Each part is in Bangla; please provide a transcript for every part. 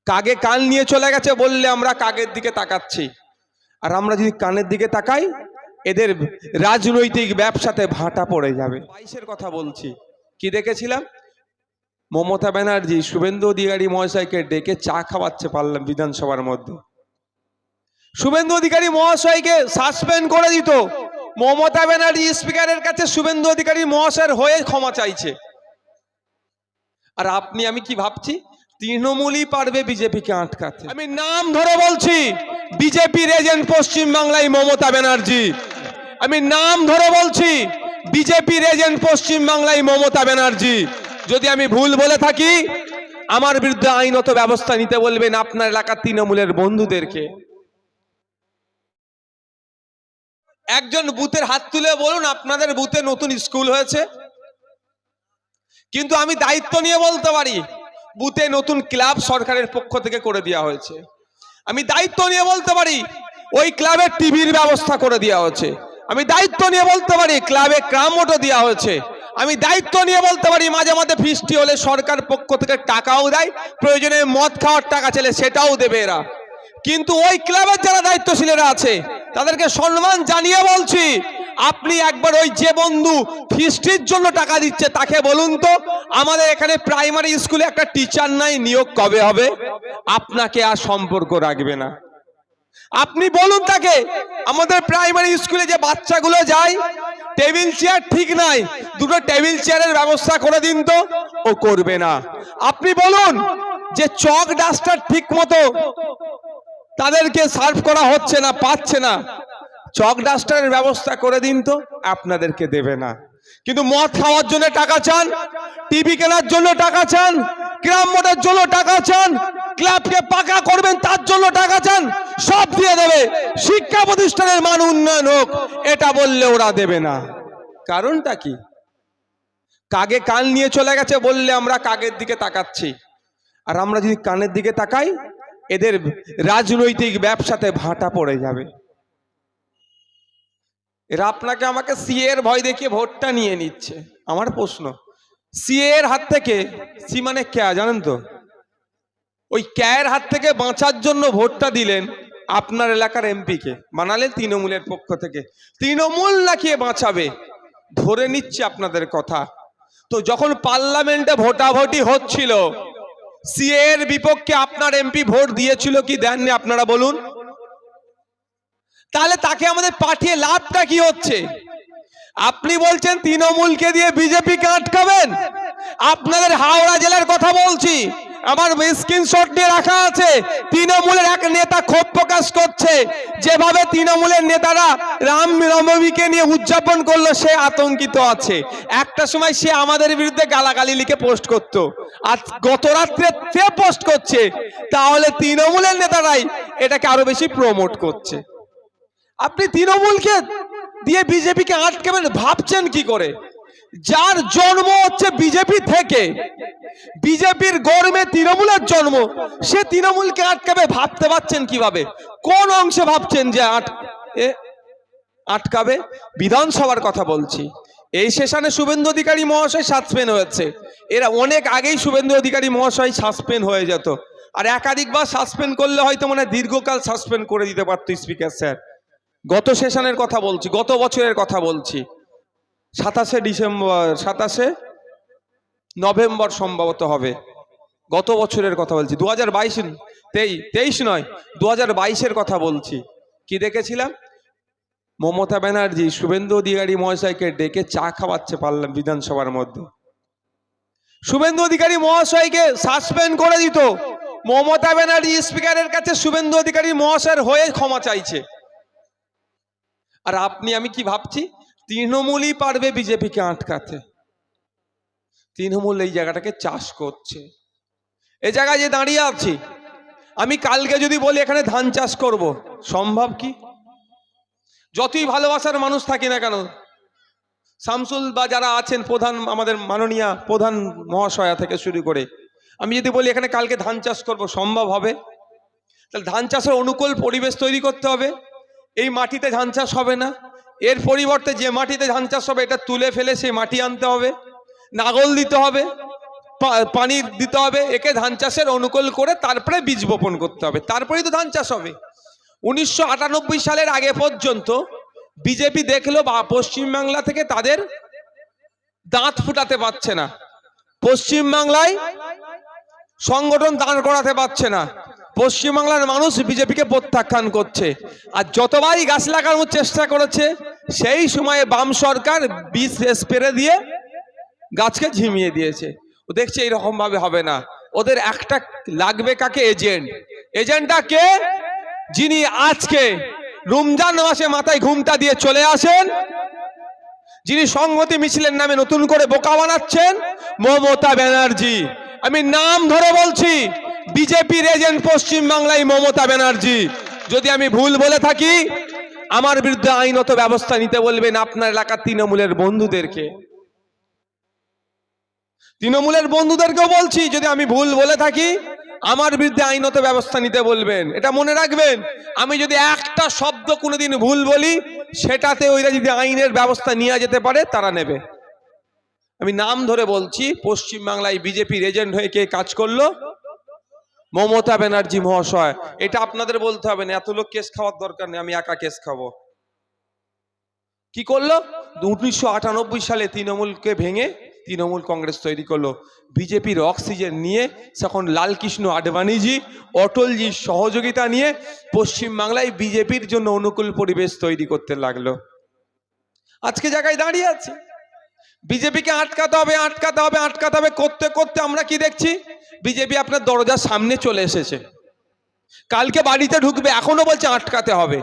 কাগে কান নিয়ে চলে গেছে বললে আমরা কাগের দিকে তাকাচ্ছি। আর আমরা যদি কানের দিকে তাকাই এদের রাজনৈতিক ব্যবসাতে ভাটা পড়ে যাবে। 22-এর কথা বলছি, কি দেখেছিলাম? মমতা ব্যানার্জি শুভেন্দু অধিকারী মহাশয়কে ডেকে চা খাওয়াচ্ছে পারলাম বিধানসভার মধ্যে। শুভেন্দু অধিকারী মহাশয়কে সাসপেন্ড করে দিত, মমতা ব্যানার্জি স্পিকারের কাছে শুভেন্দু অধিকারী মহাশয়ের হয়ে ক্ষমা চাইছে। আর আমি কি ভাবছি, তৃণমূলই পারবে বিজেপিকে আটকাতে। আমি নাম ধরে বলছি, বিজেপির এজেন্ট পশ্চিম বাংলায় মমতা ব্যানার্জি। আমি নাম ধরে বলছি, বিজেপির এজেন্ট পশ্চিম বাংলায় মমতা ব্যানার্জি। যদি আমি ভুল বলে থাকি আমার বিরুদ্ধে আইনত ব্যবস্থা নিতে বলবেন আপনার এলাকার তৃণমূলের বন্ধুদেরকে। একজন বুথের হাত তুলে বলুন আপনাদের বুথে নতুন স্কুল হয়েছে। কিন্তু আমি দায়িত্ব নিয়ে বলতে পারি বুথে নতুন ক্লাব সরকারের পক্ষ থেকে করে দেওয়া হয়েছে। আমি দায়িত্ব নিয়ে বলতে পারি ওই ক্লাবের টিভির ব্যবস্থা করে দেওয়া হয়েছে। আমি দায়িত্ব নিয়ে বলতে পারি ক্লাবে ক্রামোটো দেওয়া হয়েছে। আমি দায়িত্ব নিয়ে বলতে পারি মাঝে মাঝে ফিস্টি হলে সরকার পক্ষ থেকে টাকাও দেয়, প্রয়োজনে মদ খাওয়ার টাকা চাইলে সেটাও দেবে এরা। কিন্তু ওই ক্লাবের যারা দায়িত্বশীলেরা আছে তাদেরকে সম্মান জানিয়ে বলছি, আপনি একবার ওই যে বন্ধু ফিস্টির জন্য টাকা দিচ্ছে তাকে বলুন তো আমাদের এখানে প্রাইমারি স্কুলে একটা টিচার নাই, নিয়োগ কবে হবে? আপনাকে আর সম্পর্ক রাখবে না। আপনি বলুন তাকে আমাদের প্রাইমারি স্কুলে যে বাচ্চাগুলো যায় টেবিল চেয়ার ঠিক নাই, দুটো টেবিল চেয়ারের ব্যবস্থা করে দিন তো, ও করবে না। আপনি বলুন যে চক ডাস্টার ঠিক মতো তাদেরকে সার্ভ করা হচ্ছে না, পাচ্ছে না, চক ডাস্টারের ব্যবস্থা করে দিন তো, আপনাদেরকে দেবে না। কিন্তু মদ খাওয়ার জন্য টাকা চান, টিভি কেনার জন্য টাকা চান, গ্রাম মোটের জন্য টাকা চান, ক্লাবকে পাকা করবেন তার জন্য টাকা চান, সব দিয়ে দেবে। শিক্ষা প্রতিষ্ঠানের মান উন্নয়ন হোক এটা বললে ওরা দেবে না। কারণটা কি? কাগে কান নিয়ে চলে গেছে বললে আমরা কাগের দিকে তাকাচ্ছি। আর আমরা যদি কানের দিকে তাকাই এদের রাজনৈতিক ব্যবসাতে ভাটা পড়ে যাবে। এরা আপনাকে আমাকে সিএ এর ভয় দেখিয়ে ভোটটা নিয়ে নিচ্ছে। আমার প্রশ্ন, সিএ এর হাত থেকে, সি মানে ক্যা জানেন তো, ওই ক্যায়ের হাত থেকে বাঁচার জন্য ভোটটা দিলেন আপনার এলাকার এমপিকে, বানালেন তৃণমূলের পক্ষ থেকে। তৃণমূল নাকি বাঁচাবে, ধরে নিচ্ছে আপনাদের কথা। তো যখন পার্লামেন্টে ভোটাভুটি হচ্ছিল সিএ এর বিপক্ষে আপনার এমপি ভোট দিয়েছিল কি দেননি আপনারা বলুন? তাহলে তাকে আমাদের পাঠিয়ে লাভটা কি হচ্ছে? আপনি বলছেন তৃণমূলকে দিয়ে বিজেপিকে আটকাবেন। আপনাদের হাওড়া জেলার কথা বলছি, আমার স্ক্রিনশট নিয়ে রাখা আছে। তৃণমূলের এক নেতা ক্ষোভ প্রকাশ করছে, যেভাবে তৃণমূলের নেতারা রামনবমীকে নিয়ে উদযাপন করলো সে আতঙ্কিত আছে। একটা সময় সে আমাদের বিরুদ্ধে গালাগালি লিখে পোস্ট করত, আর গত রাত্রে সে পোস্ট করছে। তাহলে তৃণমূলের নেতারাই এটাকে আরো বেশি প্রমোট করছে। আপনি তৃণমূলকে দিয়ে বিজেপিকে আটকাবেন ভাবছেন কি করে? যার জন্ম হচ্ছে বিজেপি থেকে, বিজেপির গর্মে তৃণমূলের জন্ম, সে তৃণমূলকে আটকাবে ভাবতে পারছেন কিভাবে? কোন অংশে ভাবছেন যে আটকাবে? বিধানসভার কথা বলছি। এই সেশনে শুভেন্দু অধিকারী মহাশয় সাসপেন্ড হয়েছে। এরা অনেক আগেই শুভেন্দু অধিকারী মহাশয় সাসপেন্ড হয়ে যেত, আর একাধিকবার সাসপেন্ড করলে হয়তো মানে দীর্ঘকাল সাসপেন্ড করে দিতে পারতো স্পিকার স্যার। গত সেশনের কথা বলছি, গত বছরের কথা বলছি, 27 নভেম্বর সম্ভবত হবে। গত বছরের কথা বলছি, 2023 নয় 2022-এর কথা বলছি। কি দেখেছিলাম? মমতা ব্যানার্জি শুভেন্দু অধিকারী মহাশয়কে ডেকে চা খাওয়াচ্ছে পারলাম বিধানসভার মধ্যে। শুভেন্দু অধিকারী মহাশয়কে সাসপেন্ড করে দিত, মমতা ব্যানার্জি স্পিকারের কাছে শুভেন্দু অধিকারী মহাশয়ের হয়ে ক্ষমা চাইছে। আর আমি কি ভাবছি, তৃণমূলই পারবে বিজেপিকে আটকাতে। তৃণমূল এই জায়গাটাকে চাষ করছে। এই জায়গায় যে দাঁড়িয়ে আছি, আমি কালকে যদি বলি এখানে ধান চাষ করব, সম্ভব কি? যতই ভালোবাসার মানুষ থাকি না কেন, শামসুল বা যারা আছেন প্রধান, আমাদের মাননীয় প্রধান মহাশয়া থেকে শুরু করে, আমি যদি বলি এখানে কালকে ধান চাষ করব, সম্ভব হবে? তাহলে ধান চাষের অনুকূল পরিবেশ তৈরি করতে হবে। এই মাটিতে ধান চাষ হবে না, এর পরিবর্তে যে মাটিতে ধান চাষ হবে এটা তুলে ফেলে সেই মাটি আনতে হবে, নাগল দিতে হবে, পানি দিতে হবে, একে ধান চাষের অনুকূল করে তারপরে বীজ বপন করতে হবে, তারপরেই তো ধান চাষ হবে। 1998 সালের আগে পর্যন্ত বিজেপি দেখলো পশ্চিমবাংলা থেকে তাদের দাঁত ফুটাতে পারছে না, পশ্চিমবাংলায় সংগঠন দাঁড় করাতে পারছে না, পশ্চিমবাংলার মানুষ বিজেপিকে প্রত্যাখ্যান করছে। আর যতবারই গাছ লাগানোর চেষ্টা করেছে সেই সময়ে বাম সরকার বীজ স্প্রে দিয়ে গাছকে ঝিমিয়ে দিয়েছে। ও দেখছে এরকম ভাবে হবে না, ওদের একটা লাগবে কাকে? এজেন্ট। এজেন্টটা কে? যিনি আজকে রমজান মাসে মাথায় ঘুমটা দিয়ে চলে আসেন, যিনি সংহতি মিছিলের নামে নতুন করে বোকা বানাচ্ছেন, মমতা ব্যানার্জি। আমি নাম ধরে বলছি, বিজেপির এজেন্ট পশ্চিম বাংলায় মমতা ব্যানার্জি। যদি আমি ভুল বলে থাকি আমার বিরুদ্ধে আইনত ব্যবস্থা নিতে বলবেন আপনার এলাকার তৃণমূলের বন্ধুদেরকে, তৃণমূলের বন্ধুদেরকেও বলছি, যদি আমি ভুল বলে থাকি আমার বিরুদ্ধে আইনত ব্যবস্থা নিতে বলবেন। এটা মনে রাখবেন, আমি যদি একটা শব্দ কোনোদিন ভুল বলি সেটাতে ওইরা যদি আইনের ব্যবস্থা নিয়ে যেতে পারে তারা নেবে। আমি নাম ধরে বলছি, পশ্চিম বাংলায় বিজেপির এজেন্ট হয়ে কে কাজ করলো? মমতা ব্যানার্জি মহাশয়। এটা আপনাদের বলতে হবে না, এত লোক কেস খাওয়ার দরকার নেই, আমি একা কেস খাবো। কি করলো? 1998 সালে তৃণমূলকে ভেঙে তৃণমূল কংগ্রেস তৈরি করলো। বিজেপির অক্সিজেন নিয়ে তখন লালকৃষ্ণ আডবাণীজি, অটলজির সহযোগিতা নিয়ে পশ্চিম বাংলায় বিজেপির জন্য অনুকূল পরিবেশ তৈরি করতে লাগলো। আজকে জায়গায় দাঁড়িয়ে আছে। বিজেপিকে আটকাতে হবে, আটকাতে হবে, আটকাতে হবে করতে করতে আমরা কি দেখছি? বিজেপি আপনার দরজার সামনে চলে এসেছে, কালকে বাড়িতে ঢুকবে, এখনো বলছে আটকাতে হবে,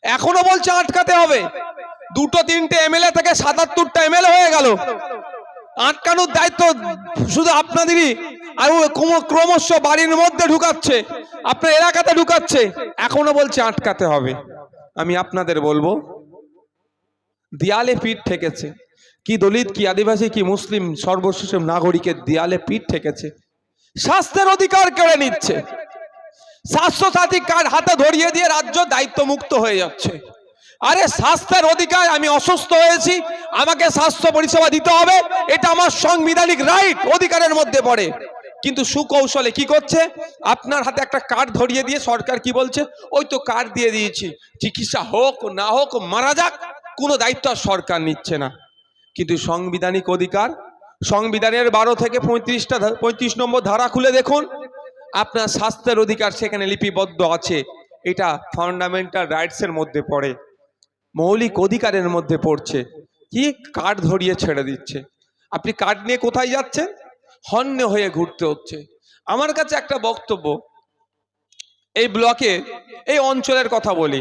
এখনো বলছে আটকাতে হবে। দুটো তিনটে এমএলএ থেকে 77টা এমএলএ হয়ে গেল। আটকানোর দায়িত্ব শুধু আপনাদেরই। আর ক্রমশ বাড়ির মধ্যে ঢুকাচ্ছে, আপনার এলাকাতে ঢুকাচ্ছে, এখনো বলছে আটকাতে হবে। আমি আপনাদের বলবো, দেয়ালে পিঠ ঠেকেছে। কি দলিত, কি আদিবাসী, কি মুসলিম, সর্বশেষ নাগরিকের দেয়ালে পিঠ ঠেকেছে। স্বাস্থ্যের অধিকার কেড়ে নিচ্ছে, স্বাস্থ্যসাথী কার্ড হাতে ধরিয়ে দিয়ে রাজ্য দায়িত্ব মুক্ত হয়ে যাচ্ছে। আরে স্বাস্থ্যের অধিকার, আমি অসুস্থ হয়েছি, আমাকে স্বাস্থ্য পরিষেবা দিতে হবে, এটা আমার সাংবিধানিক রাইট, অধিকারের মধ্যে পড়ে। কিন্তু সুকৌশলে কি করছে? আপনার হাতে একটা কার্ড ধরিয়ে দিয়ে সরকার কি বলছে? ওই তো কার্ড দিয়ে দিয়েছি, চিকিৎসা হোক না হোক, মারা যাক, কোনো দায়িত্ব সরকার নিচ্ছে না। কিন্তু সাংবিধানিক অধিকার, সংবিধানের 12 থেকে 35 নম্বর ধারা খুলে দেখুন, আপনার স্বাস্থ্যের অধিকার সেখানে লিপিবদ্ধ আছে। এটা ফান্ডামেন্টাল রাইটসের মধ্যে পড়ে, মৌলিক অধিকারের মধ্যে পড়ছে। কি কার্ড ধরিয়ে ছেড়ে দিচ্ছে? আপনি কার্ড নিয়ে কোথায় যাচ্ছেন? হন্যে হয়ে ঘুরতে হচ্ছে। আমার কাছে একটা বক্তব্য, এই ব্লকে, এই অঞ্চলের কথা বলি,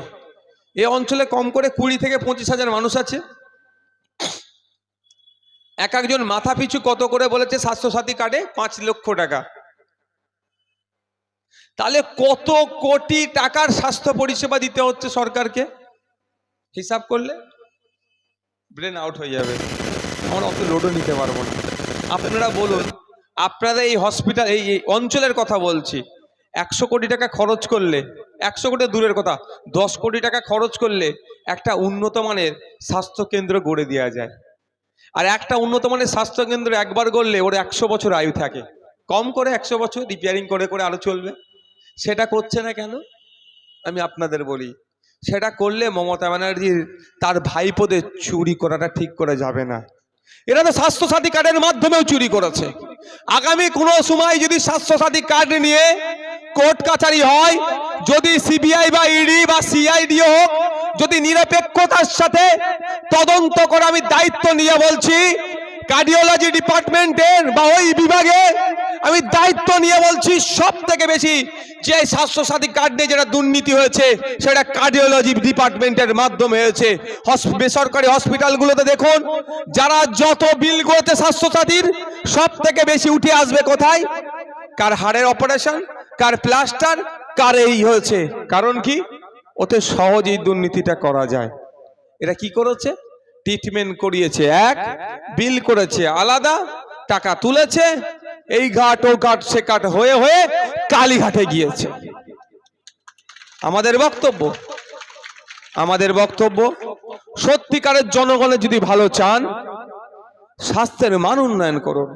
এই অঞ্চলে কম করে 20 থেকে 25,000 মানুষ আছে। এক একজন মাথা পিছু কত করে বলেছে স্বাস্থ্যসাথী কার্ডে? 5 লক্ষ টাকা। তাহলে কত কোটি টাকার স্বাস্থ্য পরিষেবা দিতে হচ্ছে সরকারকে? হিসাব করলে ব্রেন আউট হয়ে যাবে, আমরা অত লোডও নিতে পারবো না। আপনারা বলুন, আপনারা এই হসপিটাল, এই অঞ্চলের কথা বলছি, 100 কোটি টাকা খরচ করলে, 100 কোটি দূরের কথা, 10 কোটি টাকা খরচ করলে একটা উন্নত মানের স্বাস্থ্য কেন্দ্র গড়ে দেওয়া যায়। আর একটা উন্নত মানের স্বাস্থ্য কেন্দ্র একবার গড়লে ওর 100 বছর আয়ু থাকে, কম করে 100 বছর, রিপেয়ারিং করে করে আরো চলবে। সেটা করছে না কেন? আমি আপনাদের বলি, সেটা করলে মমতা ব্যানার্জির তার ভাইপোদের চুরি করাটা ঠিক করে যাবে না। এরা তো স্বাস্থ্যসাথী কার্ডের মাধ্যমেও চুরি করেছে। আগামী কোনো সময় যদি স্বাস্থ্যসাথী কার্ড নিয়ে কোর্ট কাছারি হয়, যদি সিবিআই বা ইডি বা সিআইডি হোক, যদি নিরপেক্ষতার সাথে তদন্ত করে, আমি দায়িত্ব নিয়ে বলছি, কার্ডিওলজি ডিপার্টমেন্টের বা ওই বিভাগে আমি দায়িত্ব নিয়ে বলছি, সব থেকে বেশি যে স্বাস্থ্যসাথী কার্ড নিয়ে যেটা দুর্নীতি হয়েছে সেটা কার্ডিওলজি ডিপার্টমেন্টের মাধ্যমে হয়েছে। বেসরকারি হসপিটালগুলোতে দেখুন, যারা যত বিল করেছে স্বাস্থ্যসাথীর, সব থেকে বেশি উঠে আসবে কোথায়? কার হাড়ের অপারেশন, কার প্লাস্টার, কার এই হয়েছে। কারণ কি? ওতে সহজেই দুর্নীতিটা করা যায়। এরা কি করেছে? ট্রিটমেন্ট করিয়েছে এক, বিল করেছে আলাদা, টাকা তুলেছে, এই ঘাট ও ঘাট সে ঘাট হয়ে হয়ে কালীঘাটে গিয়েছে। আমাদের বক্তব্য, সত্যিকারের জনগণের যদি ভালো চান, স্বাস্থ্যের মান উন্নয়ন করুন।